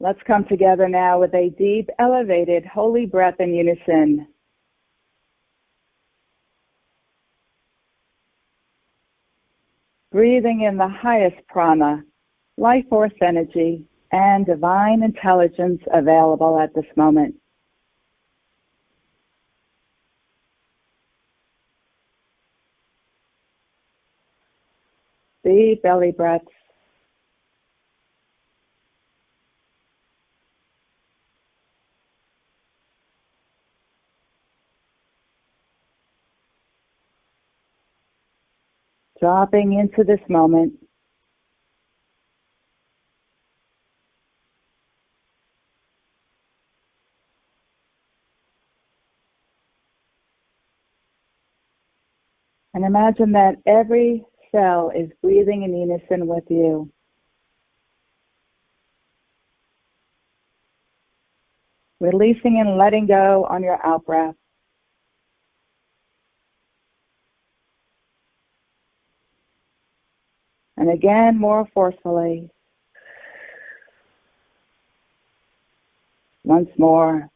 Let's come together now with a deep, elevated, holy breath in unison. Breathing in the highest prana, life force energy, and divine intelligence available at this moment. Deep belly breaths. Dropping into this moment. And imagine that every cell is breathing in unison with you. Releasing and letting go on your out-breath. And again, more forcefully. Once more.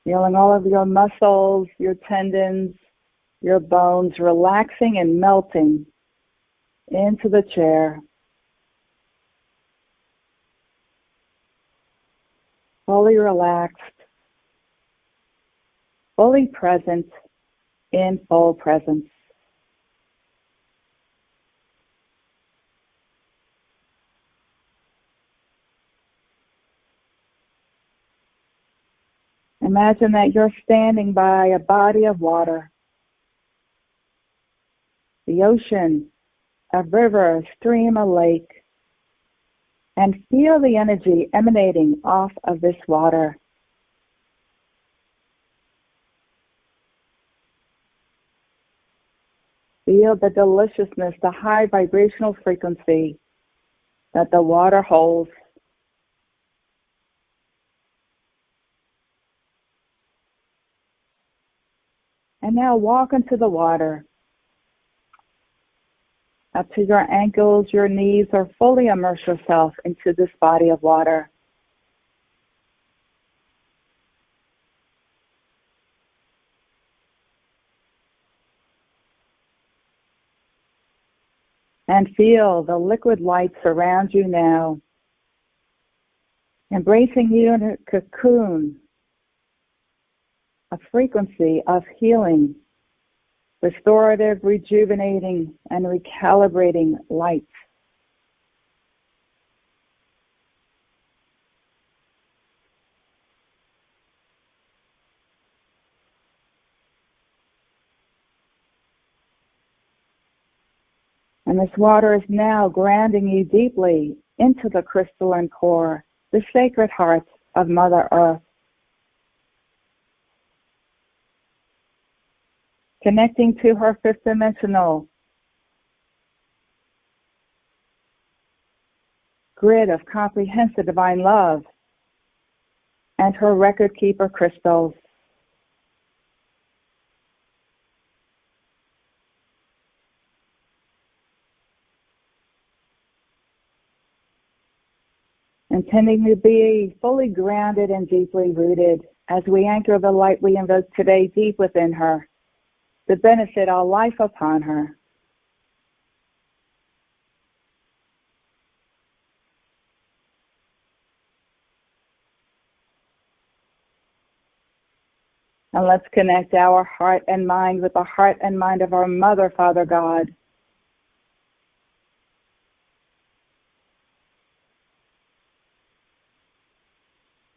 Feeling all of your muscles, your tendons, your bones relaxing and melting into the chair. Fully relaxed, fully present, in full presence. Imagine that you're standing by a body of water, the ocean, a river, a stream, a lake, and feel the energy emanating off of this water. Feel the deliciousness, the high vibrational frequency that the water holds. And now walk into the water. Up to your ankles, your knees, or fully immerse yourself into this body of water. And feel the liquid light surround you now, embracing you in a cocoon, a frequency of healing, restorative, rejuvenating, and recalibrating light. And this water is now grounding you deeply into the crystalline core, the sacred heart of Mother Earth. Connecting to her fifth dimensional grid of comprehensive divine love and her record keeper crystals. Intending to be fully grounded and deeply rooted as we anchor the light we invoke today deep within her to benefit all life upon her. And let's connect our heart and mind with the heart and mind of our Mother, Father God.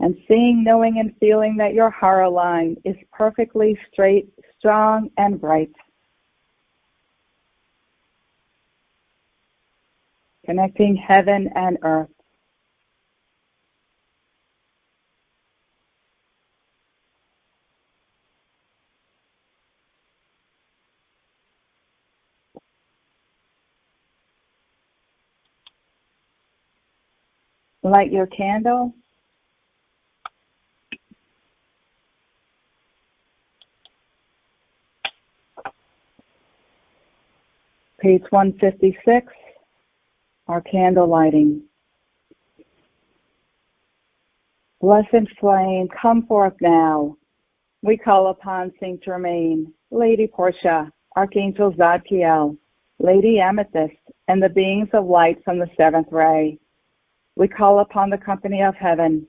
And seeing, knowing, and feeling that your heart line is perfectly straight, strong, and bright. Connecting heaven and earth. Light your candle. Page 156, our candle lighting. Blessed flame, come forth now. We call upon Saint Germain, Lady Portia, Archangel Zadkiel, Lady Amethyst, and the beings of light from the seventh ray. We call upon the company of heaven,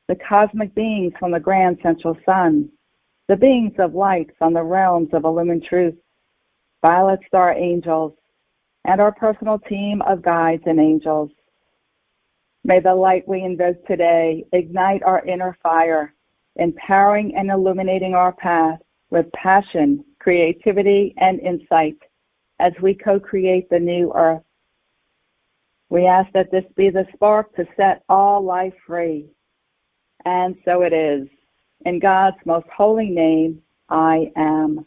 the cosmic beings from the grand central sun, the beings of light from the realms of illumined truth, violet star angels, and our personal team of guides and angels. May the light we invoke today ignite our inner fire, empowering and illuminating our path with passion, creativity, and insight as we co-create the new earth. We ask that this be the spark to set all life free. And so it is. In God's most holy name, I am.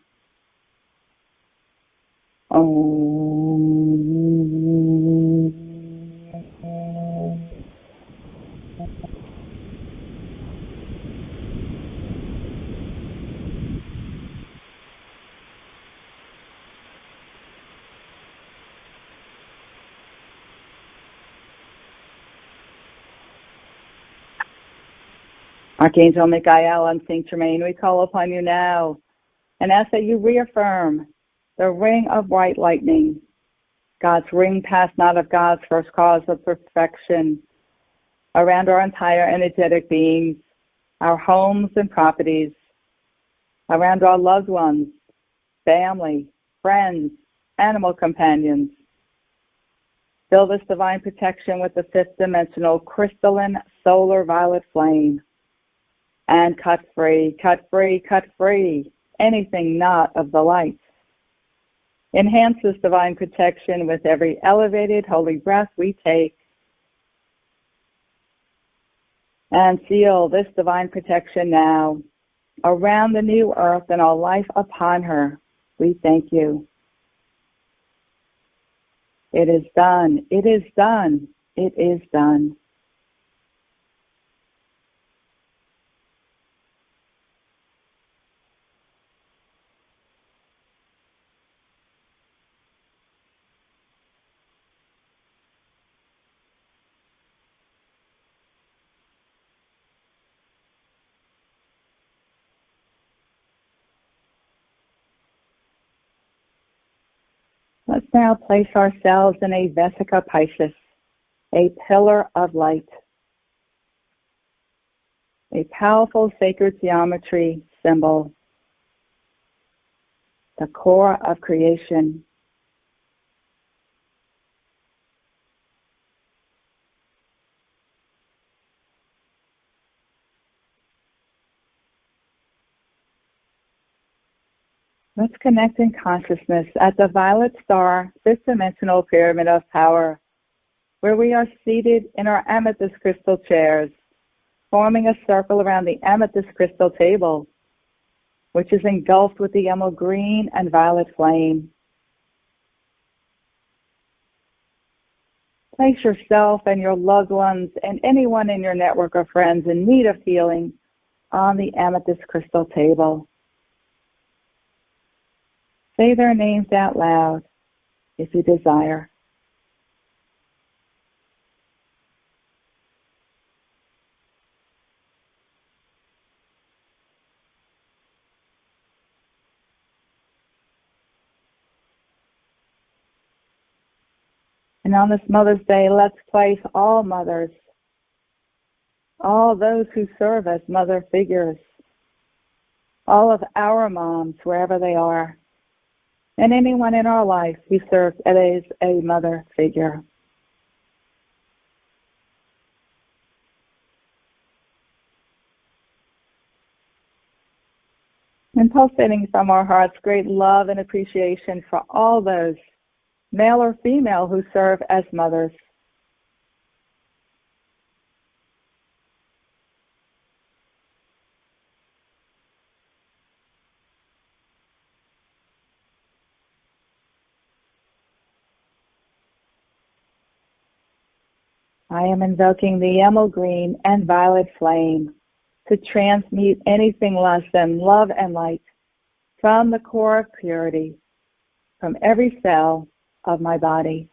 Archangel Michael and Saint Germain, we call upon you now and ask that you reaffirm the ring of white lightning, God's ring passed not of God's first cause of perfection, around our entire energetic beings, our homes and properties, around our loved ones, family, friends, animal companions. Fill this divine protection with the fifth dimensional crystalline solar violet flame. And cut free, cut free, cut free anything not of the light. Enhance this divine protection with every elevated holy breath we take. And seal this divine protection now around the new earth and all life upon her. We thank you. It is done. It is done. It is done. Let's now place ourselves in a Vesica Piscis, a pillar of light, a powerful sacred geometry symbol, the core of creation. Let's connect in consciousness at the violet star, fifth dimensional pyramid of power, where we are seated in our amethyst crystal chairs, forming a circle around the amethyst crystal table, which is engulfed with the emerald green and violet flame. Place yourself and your loved ones and anyone in your network of friends in need of healing on the amethyst crystal table. Say their names out loud if you desire. And on this Mother's Day, let's place all mothers, all those who serve as mother figures, all of our moms, wherever they are, and anyone in our life who serves as a mother figure. And pulsating from our hearts, great love and appreciation for all those, male or female, who serve as mothers. I am invoking the emerald green and violet flame to transmute anything less than love and light from the core of purity, from every cell of my body.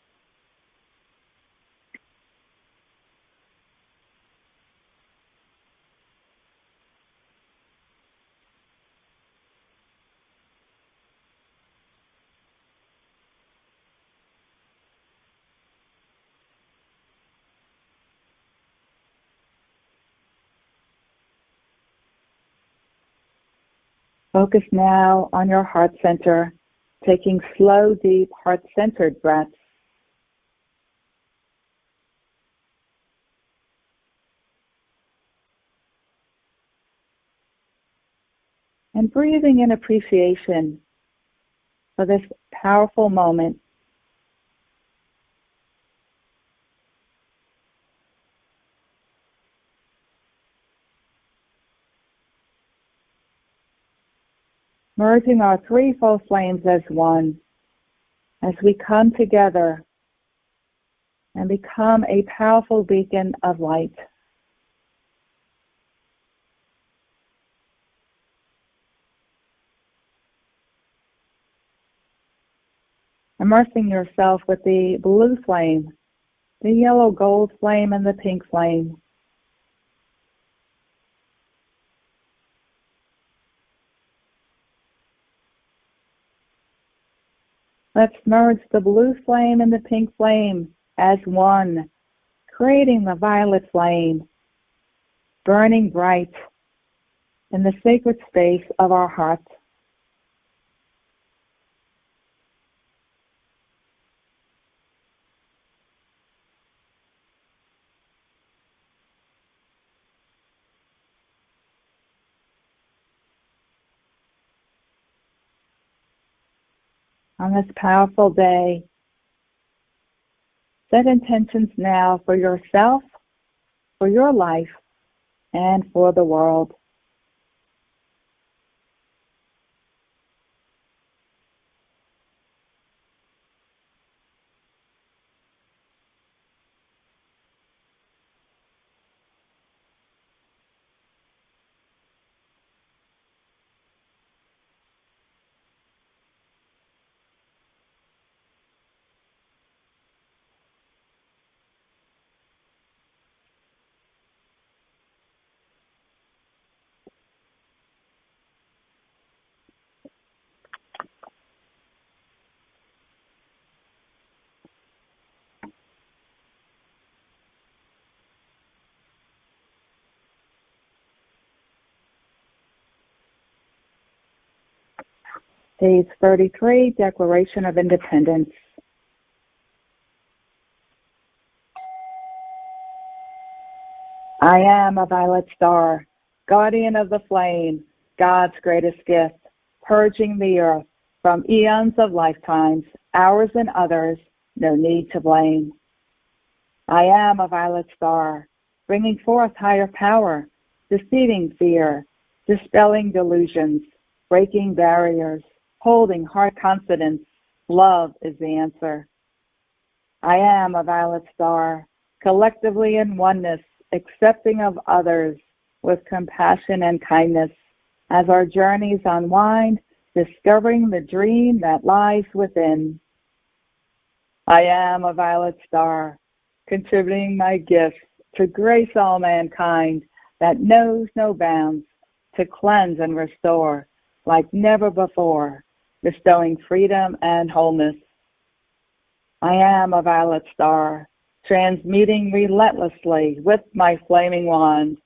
Focus now on your heart center, taking slow, deep, heart-centered breaths. And breathing in appreciation for this powerful moment. Merging our threefold flames as one, as we come together and become a powerful beacon of light. Immersing yourself with the blue flame, the yellow gold flame, and the pink flame. Let's merge the blue flame and the pink flame as one, creating the violet flame, burning bright in the sacred space of our hearts. On this powerful day, set intentions now for yourself, for your life, and for the world. Page 33, Declaration of Independence. I am a violet star, guardian of the flame, God's greatest gift, purging the earth from eons of lifetimes, ours and others, no need to blame. I am a violet star, bringing forth higher power, defeating fear, dispelling delusions, breaking barriers, holding heart confidence. Love is the answer. I am a violet star, collectively in oneness, accepting of others with compassion and kindness as our journeys unwind, discovering the dream that lies within. I am a violet star, contributing my gifts to grace all mankind that knows no bounds, to cleanse and restore like never before, bestowing freedom and wholeness. I am a violet star, transmuting relentlessly with my flaming wand,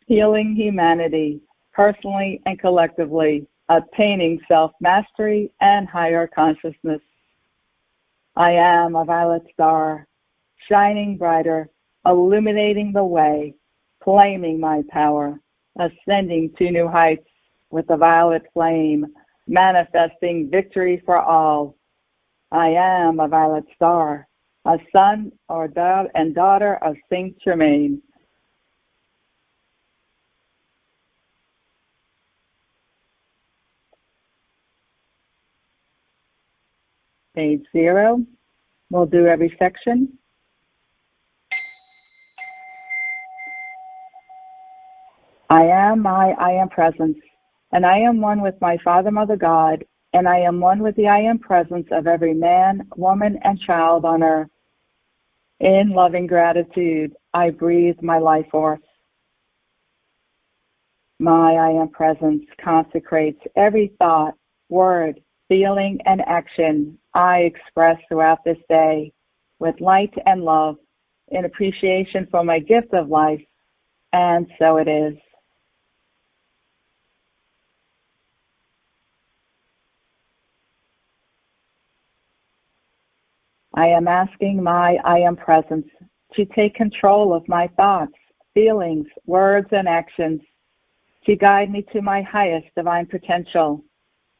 healing humanity, personally and collectively, attaining self-mastery and higher consciousness. I am a violet star, shining brighter, illuminating the way, claiming my power, ascending to new heights with the violet flame, manifesting victory for all. I am a violet star, a son and daughter of Saint Germain. Page 0. We'll do every section. I am presence, and I am one with my Father, Mother, God, and I am one with the I Am presence of every man, woman, and child on earth. In loving gratitude, I breathe my life force. My I Am presence consecrates every thought, word, feeling, and action I express throughout this day with light and love in appreciation for my gift of life, and so it is. I am asking my I Am presence to take control of my thoughts, feelings, words, and actions, to guide me to my highest divine potential,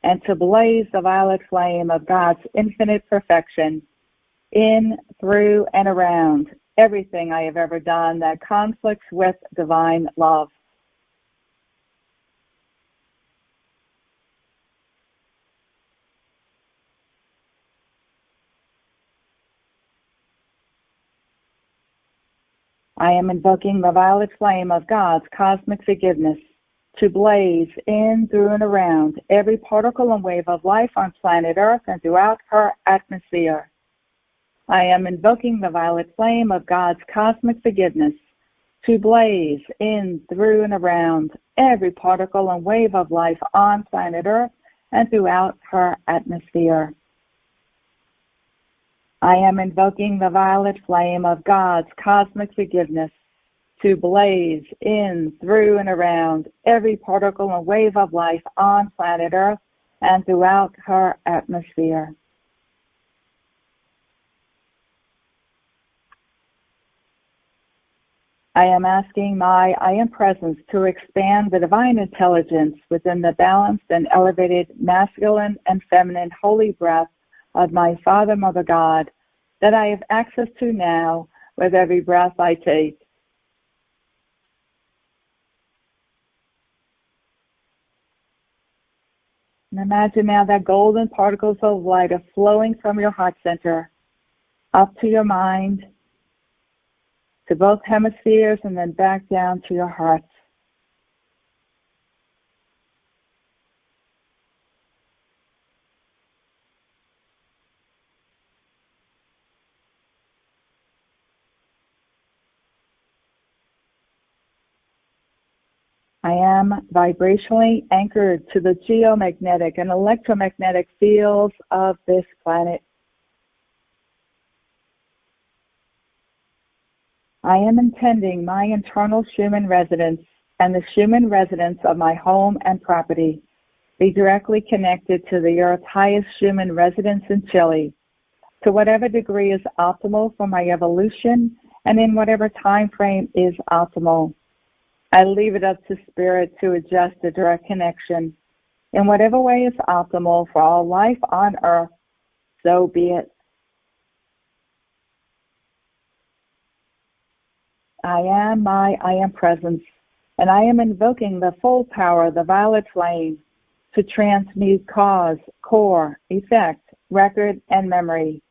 and to blaze the violet flame of God's infinite perfection in, through, and around everything I have ever done that conflicts with divine love. I am invoking the violet flame of God's cosmic forgiveness to blaze in, through, and around every particle and wave of life on planet Earth and throughout her atmosphere. I am invoking the violet flame of God's cosmic forgiveness to blaze in, through, and around every particle and wave of life on planet Earth and throughout her atmosphere. I am invoking the violet flame of God's cosmic forgiveness to blaze in, through, and around every particle and wave of life on planet Earth and throughout her atmosphere. I am asking my I Am presence to expand the divine intelligence within the balanced and elevated masculine and feminine holy breath of my Father, Mother God, that I have access to now with every breath I take. And imagine now that golden particles of light are flowing from your heart center up to your mind, to both hemispheres, and then back down to your heart. I am vibrationally anchored to the geomagnetic and electromagnetic fields of this planet. I am intending my internal Schumann resonance and the Schumann resonance of my home and property be directly connected to the Earth's highest Schumann resonance in Chile, to whatever degree is optimal for my evolution and in whatever time frame is optimal. I leave it up to Spirit to adjust the direct connection in whatever way is optimal for all life on Earth, so be it. I am my I Am presence, and I am invoking the full power of the violet flame to transmute cause, core, effect, record, and memory,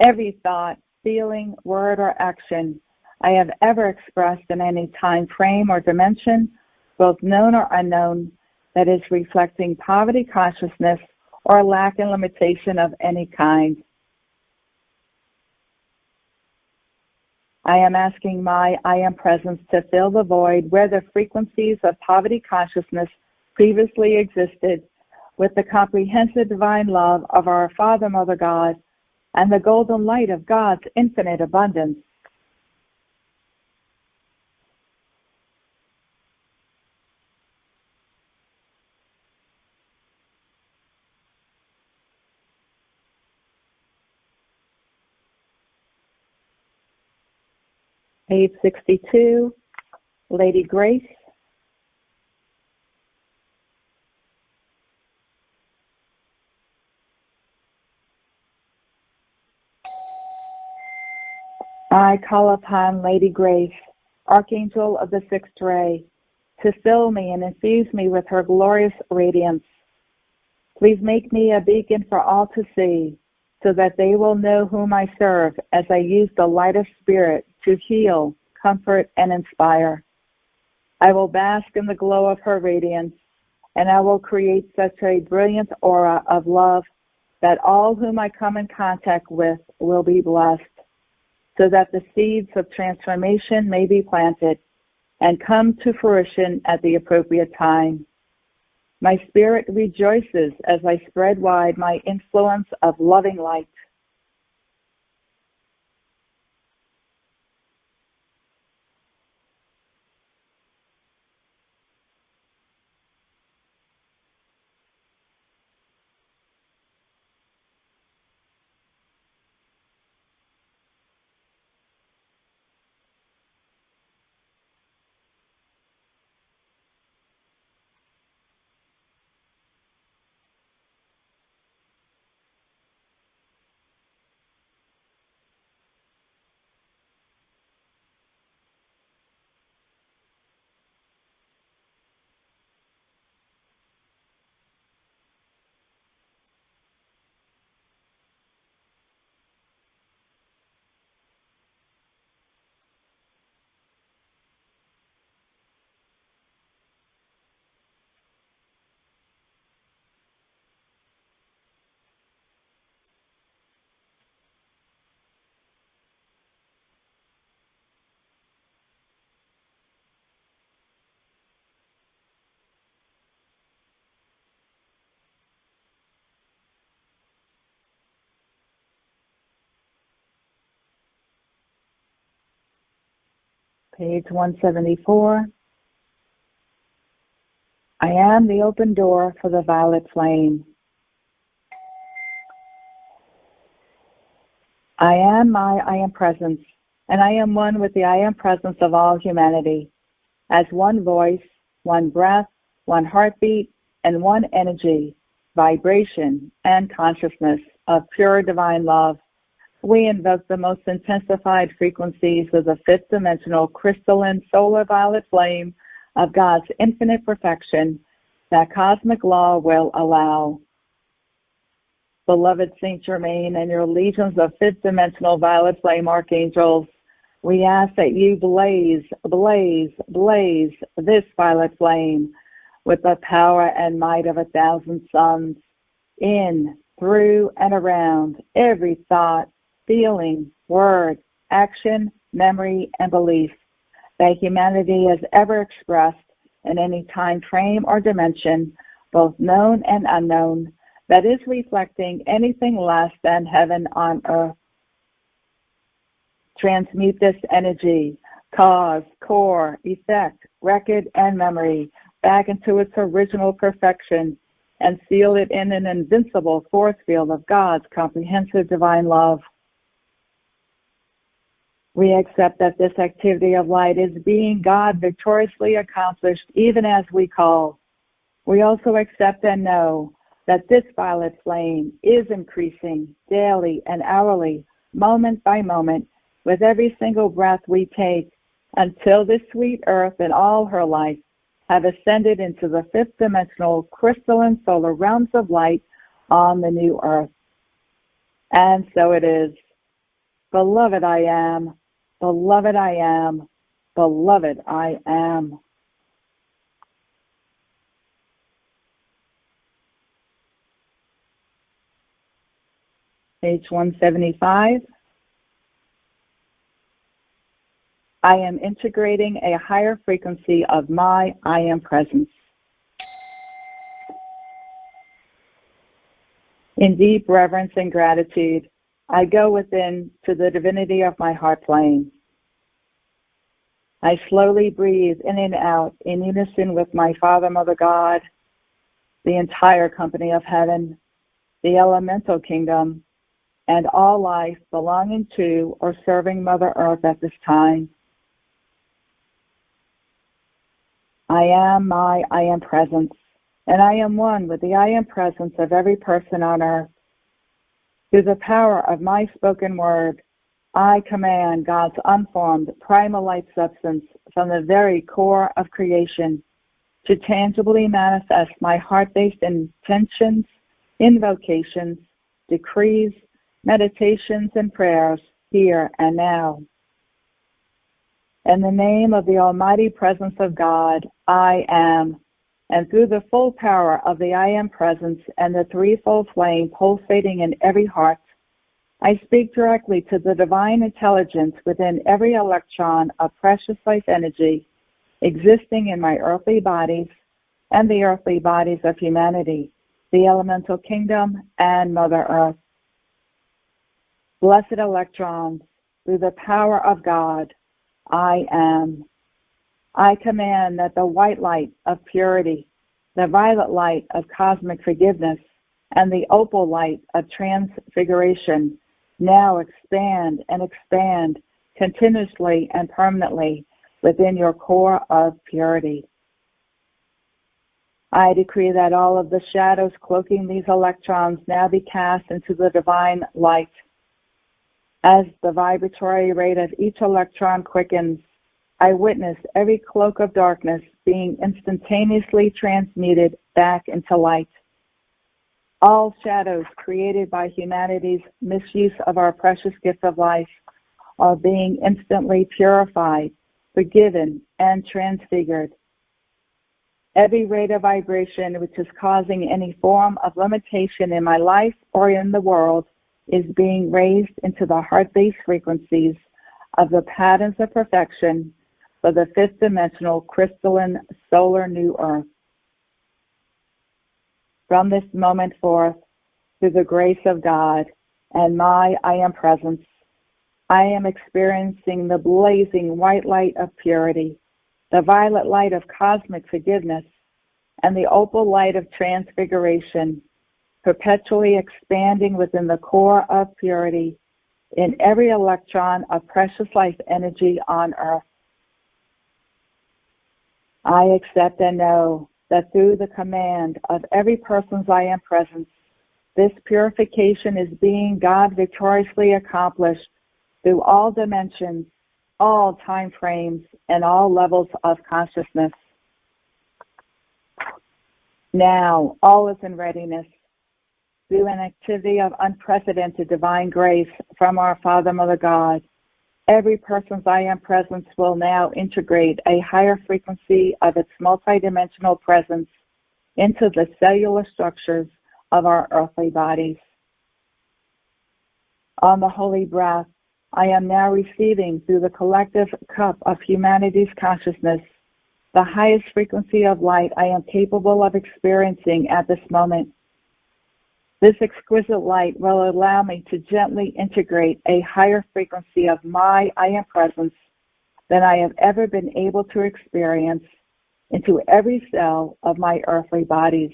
every thought, feeling, word, or action I have ever expressed in any time frame or dimension, both known or unknown, that is reflecting poverty consciousness or lack and limitation of any kind. I am asking my I Am presence to fill the void where the frequencies of poverty consciousness previously existed with the comprehensive divine love of our Father, Mother God, and the golden light of God's infinite abundance. Page 62, Lady Grace. I call upon Lady Grace, Archangel of the Sixth Ray, to fill me and infuse me with her glorious radiance. Please make me a beacon for all to see, so that they will know whom I serve as I use the light of spirit to heal, comfort, and inspire. I will bask in the glow of her radiance and I will create such a brilliant aura of love that all whom I come in contact with will be blessed, so that the seeds of transformation may be planted and come to fruition at the appropriate time. My spirit rejoices as I spread wide my influence of loving light. Page 174. I am the open door for the violet flame. I am I am presence, and I am one with the I am presence of all humanity, as one voice, one breath, one heartbeat, and one energy, vibration, and consciousness of pure divine love. We invoke the most intensified frequencies of the fifth dimensional crystalline solar violet flame of God's infinite perfection that cosmic law will allow. Beloved Saint Germain and your legions of fifth dimensional violet flame archangels, we ask that you blaze, blaze, blaze this violet flame with the power and might of 1,000 suns in, through, and around every thought, feeling, word, action, memory, and belief that humanity has ever expressed in any time frame or dimension, both known and unknown, that is reflecting anything less than heaven on earth. Transmute this energy, cause, core, effect, record, and memory back into its original perfection and seal it in an invincible force field of God's comprehensive divine love. We accept that this activity of light is being God victoriously accomplished even as we call. We also accept and know that this violet flame is increasing daily and hourly, moment by moment, with every single breath we take, until this sweet earth and all her life have ascended into the fifth dimensional crystalline solar realms of light on the new earth. And so it is. Beloved I am, beloved I am, beloved I am. Page 175. I am integrating a higher frequency of my I am presence. In deep reverence and gratitude, I go within to the divinity of my heart plane. I slowly breathe in and out in unison with my Father, Mother God, the entire company of heaven, the elemental kingdom, and all life belonging to or serving Mother Earth at this time. I am my I am presence, and I am one with the I am presence of every person on earth. Through the power of my spoken word, I command God's unformed primal light substance from the very core of creation to tangibly manifest my heart-based intentions, invocations, decrees, meditations, and prayers here and now. In the name of the almighty presence of God, I am. and through the full power of the I Am Presence and the threefold flame pulsating in every heart, I speak directly to the divine intelligence within every electron of precious life energy existing in my earthly bodies and the earthly bodies of humanity, the elemental kingdom, and Mother Earth. Blessed electrons, through the power of God, I am. I command that the white light of purity, the violet light of cosmic forgiveness, and the opal light of transfiguration now expand and expand continuously and permanently within your core of purity. I decree that all of the shadows cloaking these electrons now be cast into the divine light. As the vibratory rate of each electron quickens, I witness every cloak of darkness being instantaneously transmuted back into light. All shadows created by humanity's misuse of our precious gift of life are being instantly purified, forgiven, and transfigured. Every rate of vibration which is causing any form of limitation in my life or in the world is being raised into the heart-based frequencies of the patterns of perfection for the fifth dimensional crystalline solar new earth. From this moment forth, through the grace of God and my I Am Presence, I am experiencing the blazing white light of purity, the violet light of cosmic forgiveness, and the opal light of transfiguration, perpetually expanding within the core of purity in every electron of precious life energy on earth. I accept and know that through the command of every person's I Am Presence, this purification is being God victoriously accomplished through all dimensions, all time frames, and all levels of consciousness. Now, all is in readiness. Through an activity of unprecedented divine grace from our Father, Mother God, every person's I Am Presence will now integrate a higher frequency of its multidimensional presence into the cellular structures of our earthly bodies. On the holy breath, I am now receiving through the collective cup of humanity's consciousness the highest frequency of light I am capable of experiencing at this moment. This exquisite light will allow me to gently integrate a higher frequency of my I Am Presence than I have ever been able to experience into every cell of my earthly bodies.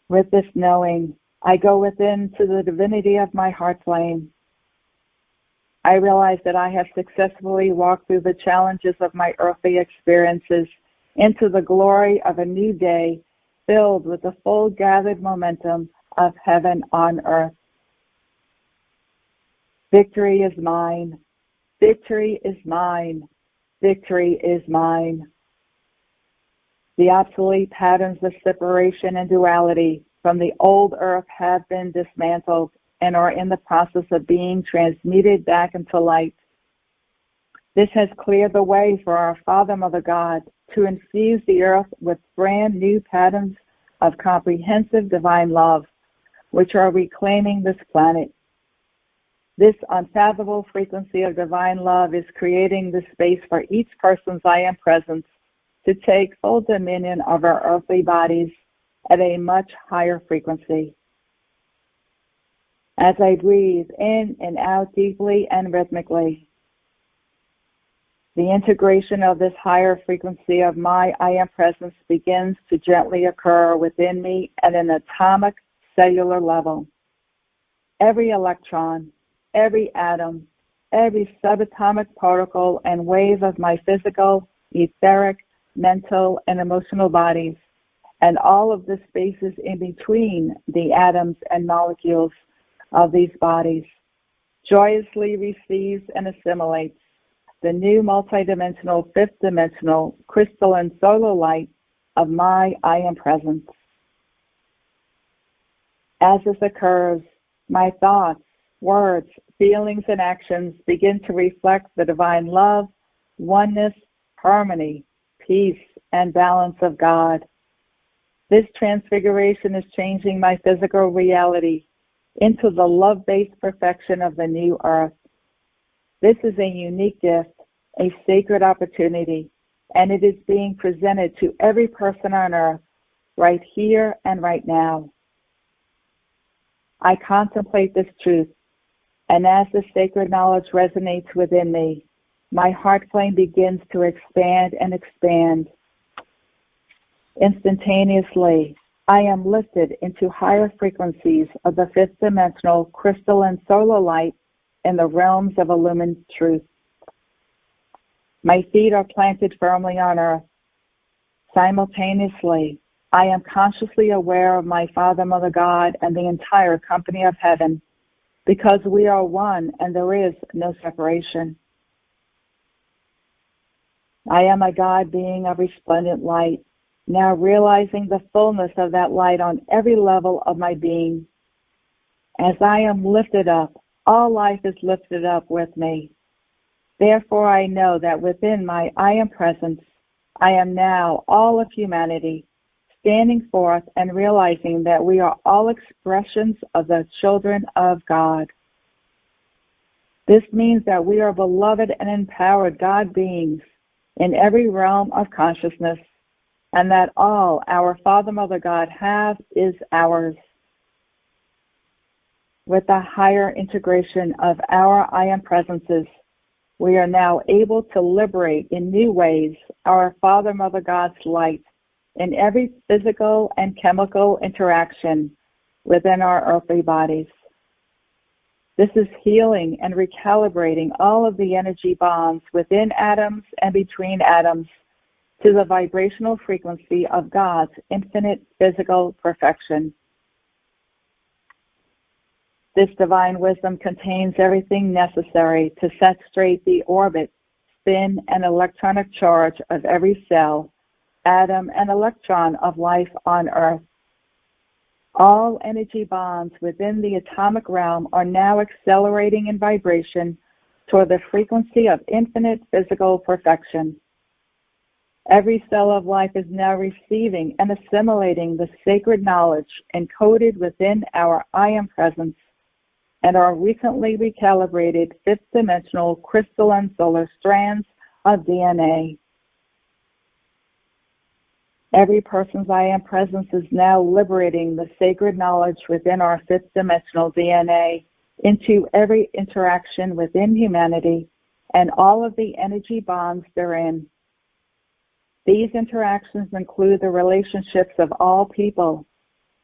With this knowing, I go within to the divinity of my heart flame. I realize that I have successfully walked through the challenges of my earthly experiences into the glory of a new day filled with the full gathered momentum of heaven on earth. Victory is mine. Victory is mine. Victory is mine. The obsolete patterns of separation and duality from the old earth have been dismantled and are in the process of being transmuted back into light. This has cleared the way for our Father, Mother God, to infuse the earth with brand new patterns of comprehensive divine love, which are reclaiming this planet. This unfathomable frequency of divine love is creating the space for each person's I Am Presence to take full dominion of our earthly bodies at a much higher frequency. As I breathe in and out deeply and rhythmically, the integration of this higher frequency of my I Am Presence begins to gently occur within me at an atomic cellular level. Every electron, every atom, every subatomic particle and wave of my physical, etheric, mental, and emotional bodies, and all of the spaces in between the atoms and molecules of these bodies, joyously receives and assimilates the new multidimensional, fifth dimensional, crystalline solar light of my I Am Presence. As this occurs, my thoughts, words, feelings, and actions begin to reflect the divine love, oneness, harmony, peace, and balance of God. This transfiguration is changing my physical reality into the love-based perfection of the new earth. This is a unique gift, a sacred opportunity, and it is being presented to every person on earth, right here and right now. I contemplate this truth, and as the sacred knowledge resonates within me, my heart flame begins to expand and expand. Instantaneously, I am lifted into higher frequencies of the fifth dimensional crystalline solar light in the realms of illumined truth. My feet are planted firmly on earth. Simultaneously, I am consciously aware of my Father, Mother, God, and the entire company of heaven, because we are one and there is no separation. I am a God being of resplendent light, now realizing the fullness of that light on every level of my being. As I am lifted up, all life is lifted up with me. Therefore, I know that within my I am presence, I am now all of humanity, standing forth and realizing that we are all expressions of the children of God. This means that we are beloved and empowered God beings in every realm of consciousness, and that all our Father, Mother, God have is ours. With the higher integration of our I am presences, we are now able to liberate in new ways our Father, Mother, God's light in every physical and chemical interaction within our earthly bodies. This is healing and recalibrating all of the energy bonds within atoms and between atoms to the vibrational frequency of God's infinite physical perfection. This divine wisdom contains everything necessary to set straight the orbit, spin, and electronic charge of every cell, atom, and electron of life on Earth. All energy bonds within the atomic realm are now accelerating in vibration toward the frequency of infinite physical perfection. Every cell of life is now receiving and assimilating the sacred knowledge encoded within our I am presence and our recently recalibrated fifth dimensional crystalline solar strands of DNA. Every person's I am presence is now liberating the sacred knowledge within our fifth dimensional DNA into every interaction within humanity and all of the energy bonds therein. These interactions include the relationships of all people,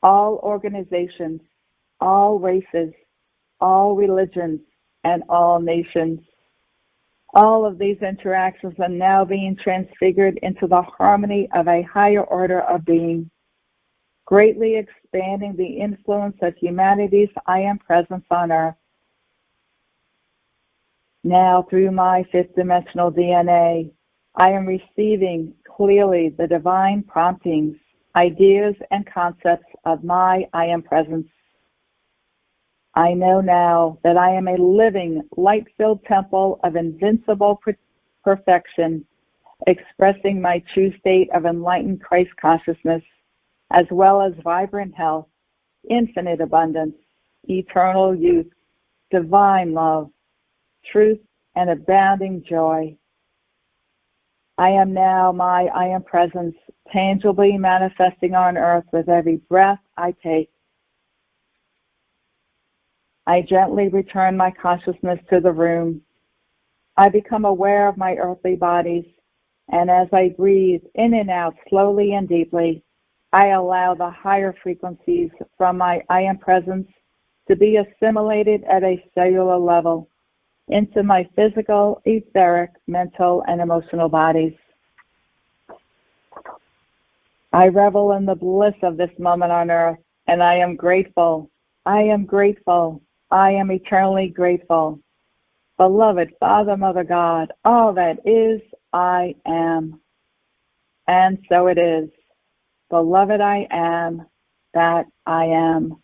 all organizations, all races, all religions, and all nations. All of these interactions are now being transfigured into the harmony of a higher order of being, greatly expanding the influence of humanity's I am presence on Earth. Now, through my fifth dimensional DNA, I am receiving clearly the divine promptings, ideas, and concepts of my I am presence. I know now that I am a living, light-filled temple of invincible perfection, expressing my true state of enlightened Christ consciousness, as well as vibrant health, infinite abundance, eternal youth, divine love, truth, and abounding joy. I am now my I am presence, tangibly manifesting on earth with every breath I take. I gently return my consciousness to the room. I become aware of my earthly bodies, and as I breathe in and out slowly and deeply, I allow the higher frequencies from my I am presence to be assimilated at a cellular level into my physical, etheric, mental, and emotional bodies. I revel in the bliss of this moment on earth, and I am grateful. I am grateful. I am eternally grateful. Beloved Father, Mother, God, all that is, I am. And so it is. Beloved, I am that I am.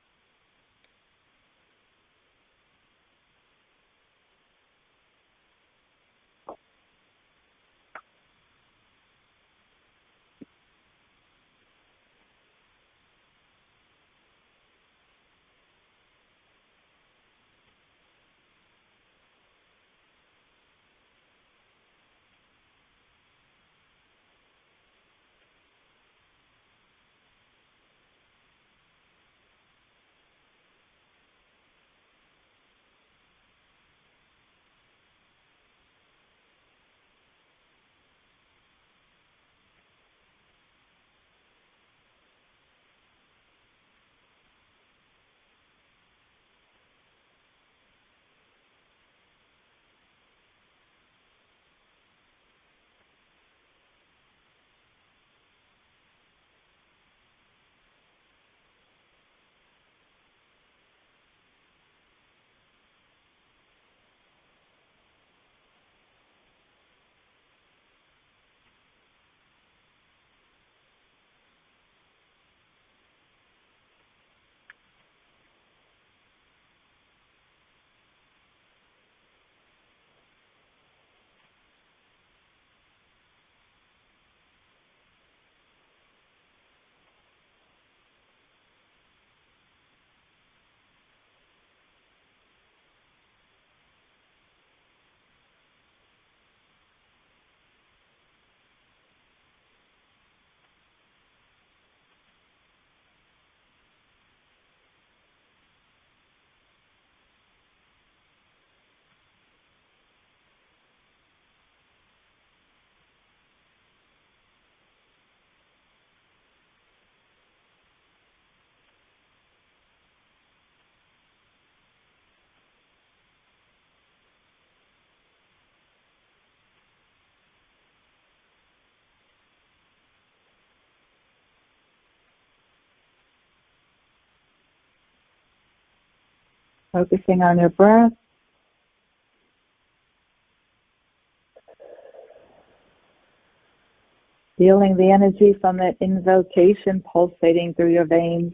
Focusing on your breath. Feeling the energy from that invocation pulsating through your veins.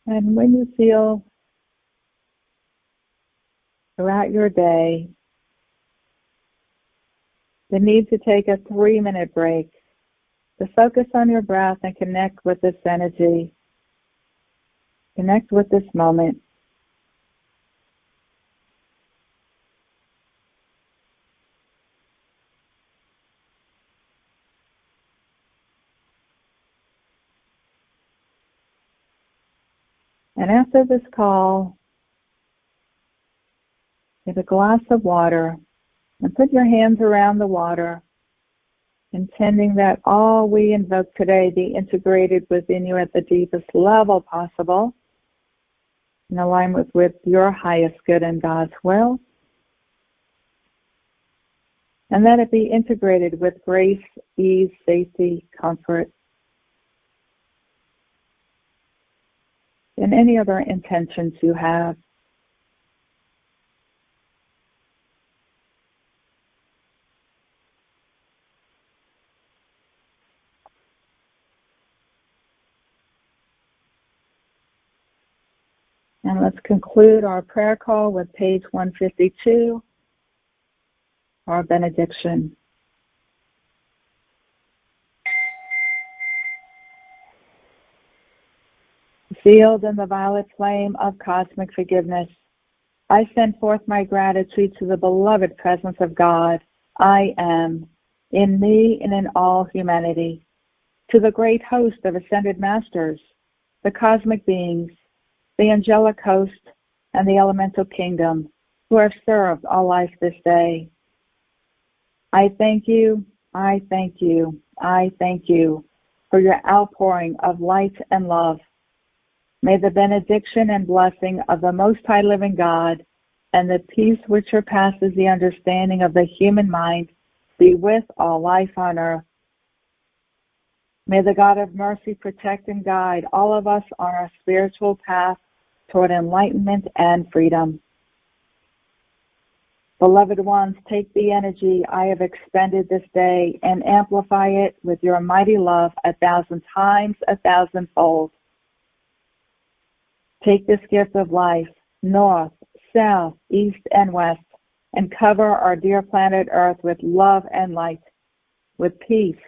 And when you feel throughout your day the need to take a 3-minute break, to focus on your breath and connect with this energy, connect with this moment. And after this call, get a glass of water and put your hands around the water, intending that all we invoke today be integrated within you at the deepest level possible, in alignment with your highest good and God's will, and that it be integrated with grace, ease, safety, comfort, and any other intentions you have. And let's conclude our prayer call with page 152, our benediction. Sealed in the violet flame of cosmic forgiveness, I send forth my gratitude to the beloved presence of God, I am, in me and in all humanity, to the great host of ascended masters, the cosmic beings, the angelic host, and the elemental kingdom, who have served all life this day. I thank you, I thank you, I thank you for your outpouring of light and love. May the benediction and blessing of the Most High Living God and the peace which surpasses the understanding of the human mind be with all life on earth. May the God of mercy protect and guide all of us on our spiritual path toward enlightenment and freedom. Beloved ones, take the energy I have expended this day and amplify it with your mighty love 1,000 times, 1,000-fold. Take this gift of life, north, south, east, and west, and cover our dear planet Earth with love and light, with peace,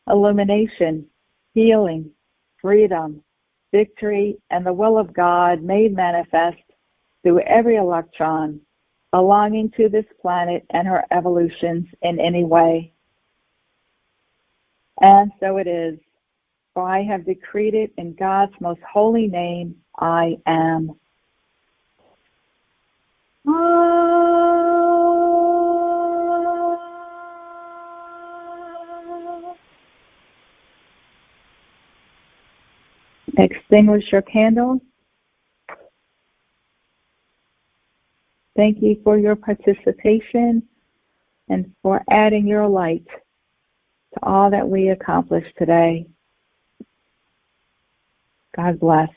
illumination, healing, freedom, victory, and the will of God made manifest through every electron belonging to this planet and her evolutions in any way. And so it is, for I have decreed it in God's most holy name, I am. Extinguish your candle. Thank you for your participation and for adding your light to all that we accomplished today. God bless.